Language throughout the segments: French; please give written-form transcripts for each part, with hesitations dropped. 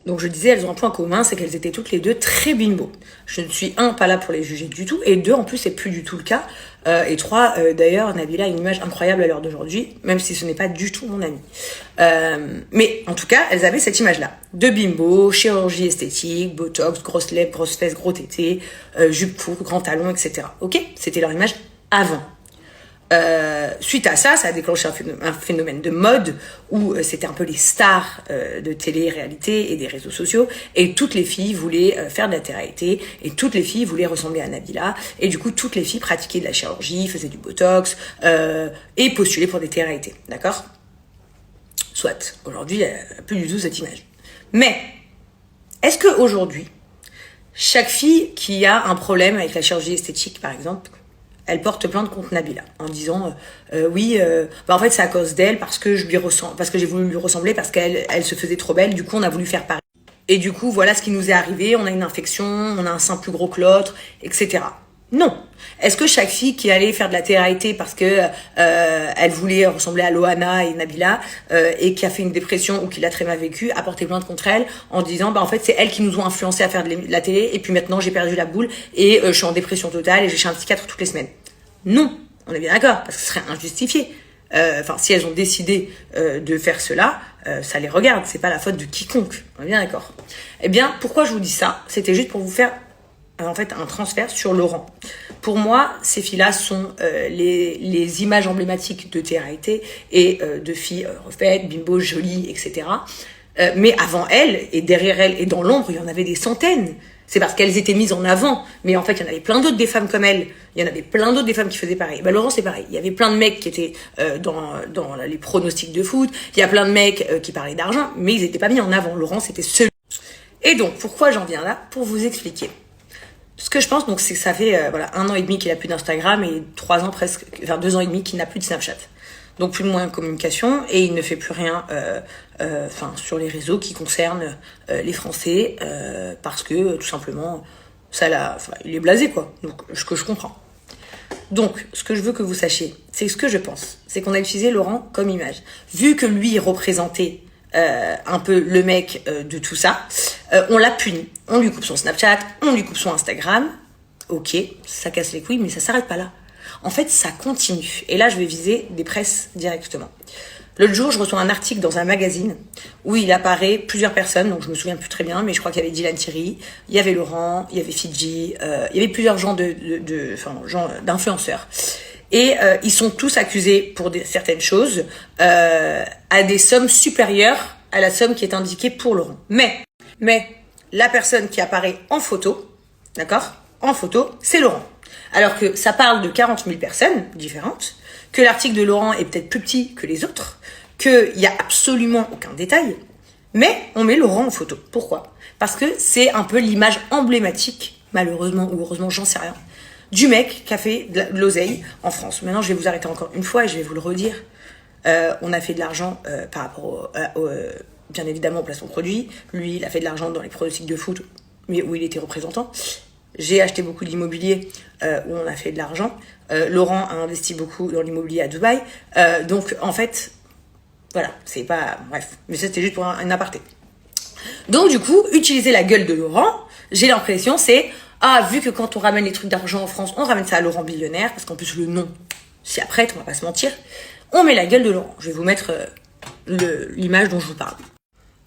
Donc je disais, elles ont un point commun, c'est qu'elles étaient toutes les deux très bimbo. Je ne suis pas là pour les juger du tout, et deux, en plus, c'est plus du tout le cas. Et trois, d'ailleurs, Nabila a une image incroyable à l'heure d'aujourd'hui, même si ce n'est pas du tout mon amie. Mais en tout cas, elles avaient cette image-là. De bimbo, chirurgie esthétique, botox, grosses lèvres, grosses fesses, gros tétés, jupe courte, grands talons, etc. Ok ? C'était leur image avant. Suite à ça, ça a déclenché un phénomène de mode où c'était un peu les stars de télé-réalité et des réseaux sociaux, et toutes les filles voulaient faire de la télé-réalité, et toutes les filles voulaient ressembler à Nabila, et du coup toutes les filles pratiquaient de la chirurgie, faisaient du botox et postulaient pour des télé-réalités, d'accord ? Soit, aujourd'hui, il n'y a plus du tout cette image. Mais, est-ce qu'aujourd'hui, chaque fille qui a un problème avec la chirurgie esthétique, par exemple, elle porte plainte contre Nabila en disant en fait c'est à cause d'elle parce que j'ai voulu lui ressembler, parce qu'elle se faisait trop belle, du coup on a voulu faire pareil. Et du coup voilà ce qui nous est arrivé, on a une infection, on a un sein plus gros que l'autre, etc. Non. Est-ce que chaque fille qui allait faire de la télé-réalité parce que elle voulait ressembler à Loana et Nabila et qui a fait une dépression ou qui l'a très mal vécu a porté plainte contre elle en disant en fait c'est elles qui nous ont influencé à faire de la télé et puis maintenant j'ai perdu la boule et je suis en dépression totale et j'ai chez un psychiatre toutes les semaines? Non, on est bien d'accord, parce que ce serait injustifié. Si elles ont décidé de faire cela, ça les regarde, c'est pas la faute de quiconque. On est bien d'accord. Eh bien, pourquoi je vous dis ça? C'était juste pour vous faire un transfert sur Laurent. Pour moi, ces filles-là sont les images emblématiques de télé-réalité et de filles refaites, bimbo, jolies, etc. Mais avant elles, et derrière elles, et dans l'ombre, il y en avait des centaines. C'est parce qu'elles étaient mises en avant. Mais en fait, il y en avait plein d'autres des femmes comme elles. Il y en avait plein d'autres des femmes qui faisaient pareil. Laurent, c'est pareil. Il y avait plein de mecs qui étaient dans les pronostics de foot. Il y a plein de mecs qui parlaient d'argent, mais ils n'étaient pas mis en avant. Laurent, c'était celui. Et donc, pourquoi j'en viens là? Pour vous expliquer. Ce que je pense, donc, c'est que ça fait 1 an et demi qu'il n'a plus d'Instagram et 2 ans et demi qu'il n'a plus de Snapchat. Donc plus de moyens de communication, et il ne fait plus rien sur les réseaux qui concernent les Français parce que tout simplement il est blasé quoi. Donc ce que je comprends. Donc ce que je veux que vous sachiez, c'est ce que je pense, c'est qu'on a utilisé Laurent comme image. Vu que lui représentait un peu le mec de tout ça, on l'a puni. On lui coupe son Snapchat, on lui coupe son Instagram. Ok, ça casse les couilles, mais ça s'arrête pas là. En fait, ça continue. Et là, je vais viser des presses directement. L'autre jour, je reçois un article dans un magazine où il apparaît plusieurs personnes, donc je me souviens plus très bien, mais je crois qu'il y avait Dylan Thierry, il y avait Laurent, il y avait Fidji, il y avait plusieurs gens d'influenceurs. Et ils sont tous accusés pour certaines choses à des sommes supérieures à la somme qui est indiquée pour Laurent. Mais la personne qui apparaît en photo, d'accord, en photo, c'est Laurent. Alors que ça parle de 40 000 personnes différentes, que l'article de Laurent est peut-être plus petit que les autres, qu'il n'y a absolument aucun détail, mais on met Laurent en photo. Pourquoi? Parce que c'est un peu l'image emblématique, malheureusement ou heureusement, j'en sais rien, du mec qui a fait de l'oseille en France. Maintenant, je vais vous arrêter encore une fois et je vais vous le redire. On a fait de l'argent par rapport bien évidemment au placement de produits. Lui, il a fait de l'argent dans les pronostics de foot, mais où il était représentant. J'ai acheté beaucoup d'immobilier où on a fait de l'argent. Laurent a investi beaucoup dans l'immobilier à Dubaï. Donc, en fait, voilà, c'est pas... Bref, mais ça, c'était juste pour un aparté. Donc, du coup, utiliser la gueule de Laurent, j'ai l'impression, c'est... vu que quand on ramène les trucs d'argent en France, on ramène ça à Laurent Billionnaire, parce qu'en plus, le nom s'y apprête, on va pas se mentir. On met la gueule de Laurent. Je vais vous mettre l'image dont je vous parle.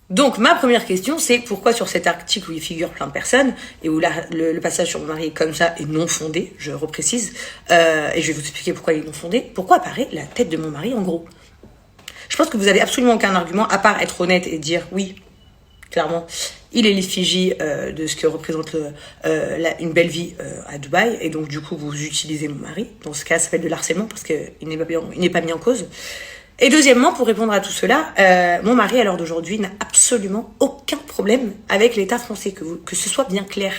Donc, ma première question, c'est pourquoi sur cet article où il figure plein de personnes, et où le passage sur mon mari est comme ça est non fondé, je reprécise, et je vais vous expliquer pourquoi il est non fondé, pourquoi apparaît la tête de mon mari en gros? Je pense que vous avez absolument aucun argument, à part être honnête et dire oui, clairement, il est l'effigie de ce que représente une belle vie à Dubaï, et donc du coup vous utilisez mon mari. Dans ce cas, ça s'appelle de l'harcèlement parce qu'il n'est pas mis en cause. Et deuxièmement, pour répondre à tout cela, mon mari, à l'heure d'aujourd'hui, n'a absolument aucun problème avec l'État français, que ce soit bien clair.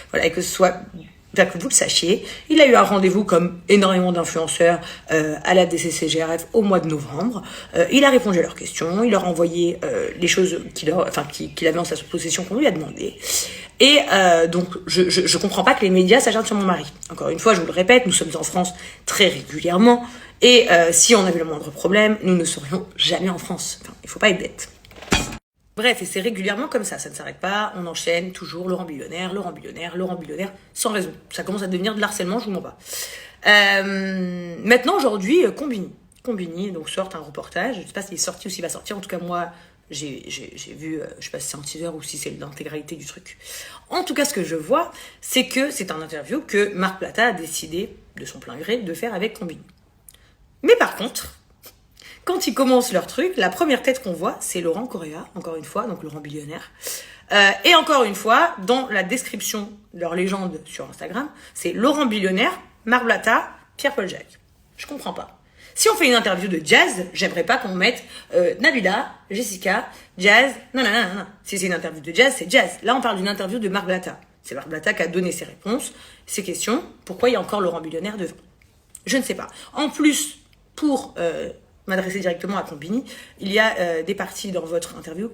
Voilà, et que vous le sachiez. Il a eu un rendez-vous, comme énormément d'influenceurs, à la DCCGRF au mois de novembre. Il a répondu à leurs questions, il leur a envoyé les choses qu'il avait en sa possession qu'on lui a demandé. Et donc, je comprends pas que les médias s'acharnent sur mon mari. Encore une fois, je vous le répète, nous sommes en France très régulièrement. Et si on avait le moindre problème, nous ne serions jamais en France. Enfin, il faut pas être bête. Bref, et c'est régulièrement comme ça ne s'arrête pas, on enchaîne toujours Laurent Billonnaire, Laurent Billonnaire, Laurent Billonnaire, sans raison. Ça commence à devenir de l'harcèlement, je vous mens pas. Maintenant, aujourd'hui, Combini, donc sort un reportage, je sais pas s'il est sorti ou s'il va sortir, en tout cas moi, j'ai vu, je sais pas si c'est un teaser ou si c'est l'intégralité du truc. En tout cas, ce que je vois, c'est que c'est un interview que Marc Platta a décidé, de son plein gré, de faire avec Combini. Mais par contre, quand ils commencent leur truc, la première tête qu'on voit, c'est Laurent Correa, encore une fois, donc Laurent Billonnaire. Et encore une fois, dans la description de leur légende sur Instagram, c'est Laurent Billonnaire, Marc Platta, Pierre-Paul Jacques. Je comprends pas. Si on fait une interview de Jazz, j'aimerais pas qu'on mette Nabila, Jessica, Jazz, non. Si c'est une interview de Jazz, c'est Jazz. Là, on parle d'une interview de Marc Platta. C'est Marc Platta qui a donné ses réponses, ses questions. Pourquoi il y a encore Laurent Billonnaire devant? Je ne sais pas. En plus, pour m'adresser directement à Combini, il y a des parties dans votre interview